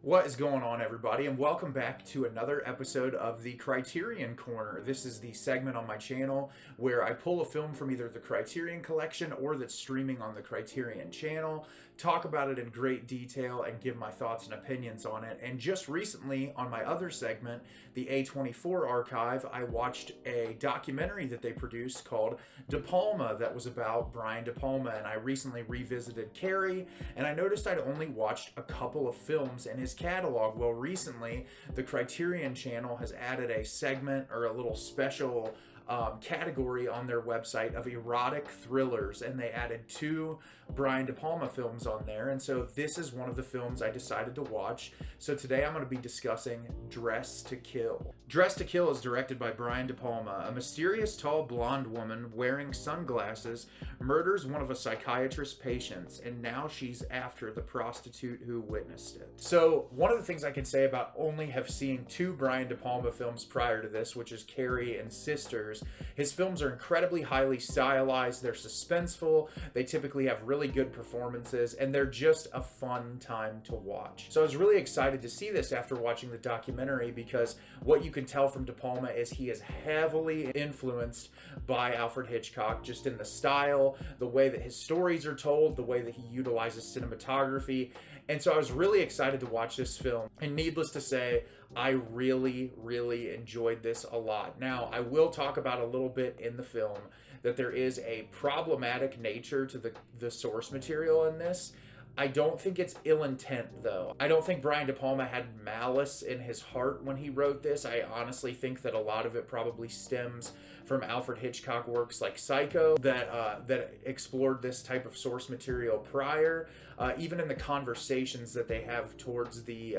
What is going on, everybody, and welcome back to another episode of the Criterion Corner. This is the segment on my channel where I pull a film from either the Criterion collection or that's streaming on the Criterion channel, talk about it in great detail, and give my thoughts and opinions on it. And just recently, on my other segment, the A24 Archive, I watched a documentary that they produced called De Palma that was about Brian De Palma, and I recently revisited Carrie, and I noticed I'd only watched a couple of films in his catalog. Well, recently the Criterion channel has added a segment or a little special category on their website of erotic thrillers, and they added two Brian De Palma films on there, and so this is one of the films I decided to watch. So today I'm going to be discussing Dress to Kill. Dress to Kill is directed by Brian De Palma. A mysterious tall blonde woman wearing sunglasses murders one of a psychiatrist's patients, and now she's after the prostitute who witnessed it. So one of the things I can say about only have seen two Brian De Palma films prior to this, which is Carrie and Sisters, his films are incredibly highly stylized, they're suspenseful, they typically have really good performances, and they're just a fun time to watch. So I was really excited to see this after watching the documentary, because what you can tell from De Palma is he is heavily influenced by Alfred Hitchcock, just in the style, the way that his stories are told, the way that he utilizes cinematography. And so I was really excited to watch this film, and needless to say, I really enjoyed this a lot. Now, I will talk about a little bit in the film that there is a problematic nature to the source material in this. I don't think it's ill intent, though. I don't think Brian De Palma had malice in his heart when he wrote this. I honestly think that a lot of it probably stems from Alfred Hitchcock works like Psycho that explored this type of source material prior. Even in the conversations that they have towards the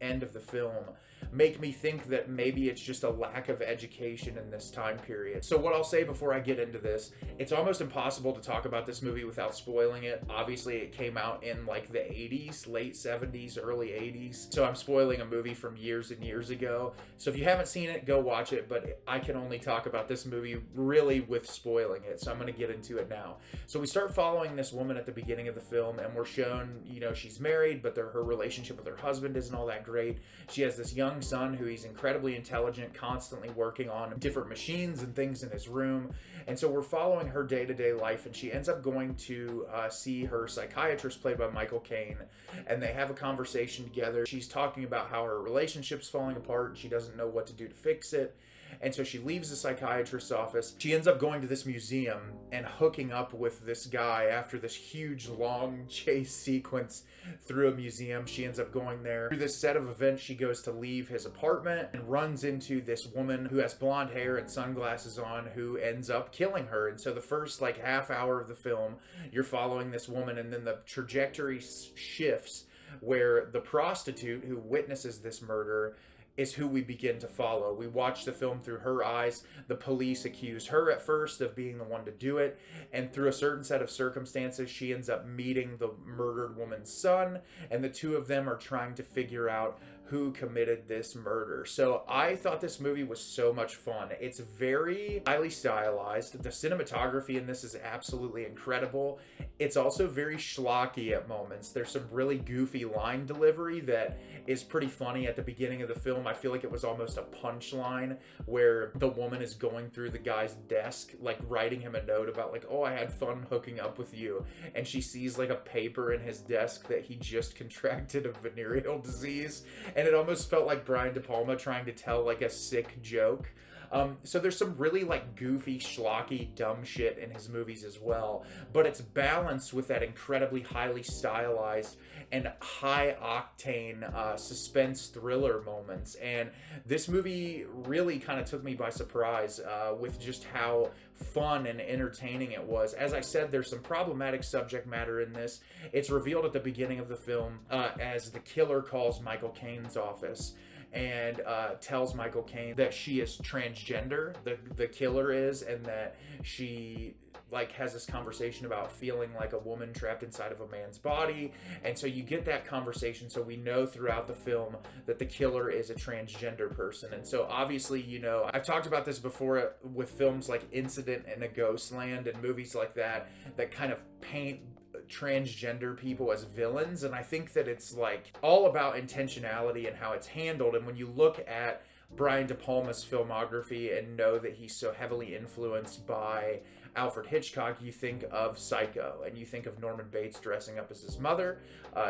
end of the film, make me think that maybe it's just a lack of education in this time period. So what I'll say before I get into this, it's almost impossible to talk about this movie without spoiling it. Obviously, it came out in like the 80s, late 70s, early 80s. So I'm spoiling a movie from years and years ago. So if you haven't seen it, go watch it. But I can only talk about this movie really with spoiling it. So I'm going to get into it now. So we start following this woman at the beginning of the film, and we're shown, she's married, but her relationship with her husband isn't all that great. She has this young son who he's incredibly intelligent, constantly working on different machines and things in his room. And so we're following her day-to-day life, and she ends up going to see her psychiatrist, played by Michael Caine, and they have a conversation together. She's talking about how her relationship's falling apart and she doesn't know what to do to fix it. And so she leaves the psychiatrist's office. She ends up going to this museum and hooking up with this guy after this huge long chase sequence through a museum. She ends up going there. Through this set of events, she goes to leave his apartment and runs into this woman who has blonde hair and sunglasses on, who ends up killing her. And so the first half hour of the film, you're following this woman, and then the trajectory shifts where the prostitute who witnesses this murder is who we begin to follow. We watch the film through her eyes. The police accuse her at first of being the one to do it, and through a certain set of circumstances, she ends up meeting the murdered woman's son, and the two of them are trying to figure out who committed this murder. So I thought this movie was so much fun. It's very highly stylized. The cinematography in this is absolutely incredible. It's also very schlocky at moments. There's some really goofy line delivery that is pretty funny at the beginning of the film. I feel like it was almost a punchline where the woman is going through the guy's desk, writing him a note about oh, I had fun hooking up with you. And she sees a paper in his desk that he just contracted a venereal disease. And it almost felt like Brian De Palma trying to tell a sick joke. So there's some really goofy, schlocky, dumb shit in his movies as well, but it's balanced with that incredibly highly stylized and high octane suspense thriller moments. And this movie really kind of took me by surprise with just how fun and entertaining it was. As I said, there's some problematic subject matter in this. It's revealed at the beginning of the film as the killer calls Michael Caine's office and tells Michael Caine that she is transgender, the killer is, and that she has this conversation about feeling like a woman trapped inside of a man's body. And so you get that conversation, so we know throughout the film that the killer is a transgender person. And so obviously, I've talked about this before with films like Incident in a Ghostland and movies like that kind of paint transgender people as villains, and I think that it's like all about intentionality and how it's handled. And when you look at Brian De Palma's filmography and know that he's so heavily influenced by Alfred Hitchcock, you think of Psycho, and you think of Norman Bates dressing up as his mother.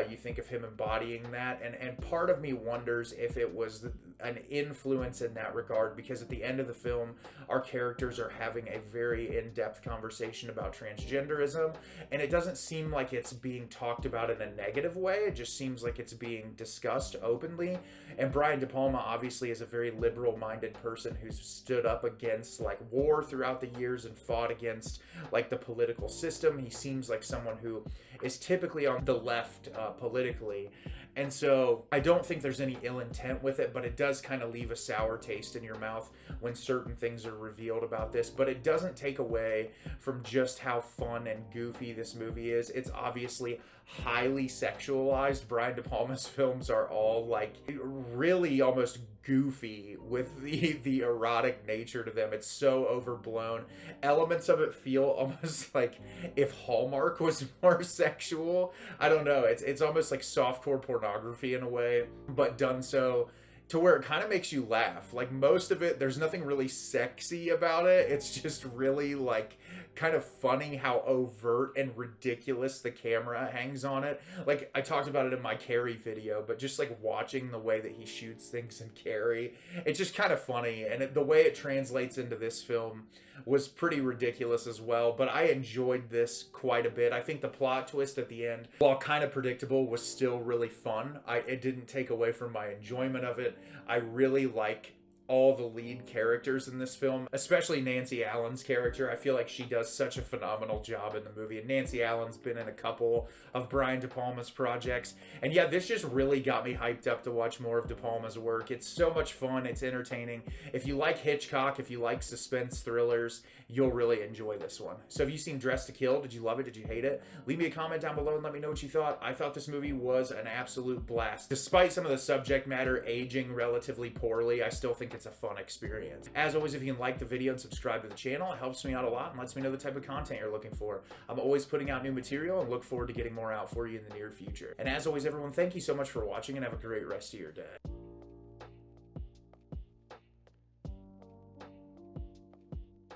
You think of him embodying that, and part of me wonders if it was an influence in that regard, because at the end of the film, our characters are having a very in-depth conversation about transgenderism, and it doesn't seem like it's being talked about in a negative way. It just seems like it's being discussed openly. And Brian De Palma obviously is a very liberal-minded person who's stood up against like war throughout the years and fought against like the political system. He seems like someone who is typically on the left politically. And so I don't think there's any ill intent with it, but it does kind of leave a sour taste in your mouth when certain things are revealed about this. But it doesn't take away from just how fun and goofy this movie is. It's obviously highly sexualized. Brian De Palma's films are all like really almost goofy with the erotic nature to them. It's so overblown. Elements of it feel almost like if Hallmark was more sexual. I don't know. It's almost like softcore pornography in a way, but done so to where it kind of makes you laugh. Like most of it, there's nothing really sexy about it. It's just really like kind of funny how overt and ridiculous the camera hangs on it. Like I talked about it in my Carrie video, but just like watching the way that he shoots things in Carrie, it's just kind of funny. And the way it translates into this film was pretty ridiculous as well, but I enjoyed this quite a bit. I think the plot twist at the end, while kind of predictable, was still really fun. It didn't take away from my enjoyment of it. I really like all the lead characters in this film, especially Nancy Allen's character. I feel like she does such a phenomenal job in the movie, and Nancy Allen's been in a couple of Brian De Palma's projects. And yeah, this just really got me hyped up to watch more of De Palma's work. It's so much fun. It's entertaining. If you like Hitchcock, if you like suspense thrillers, you'll really enjoy this one. So have you seen Dressed to Kill? Did you love it? Did you hate it? Leave me a comment down below and let me know what you thought. I thought this movie was an absolute blast. Despite some of the subject matter aging relatively poorly, I still think it's a fun experience. As always, if you can like the video and subscribe to the channel, it helps me out a lot and lets me know the type of content you're looking for. I'm always putting out new material and look forward to getting more out for you in the near future. And as always, everyone, thank you so much for watching and have a great rest of your day.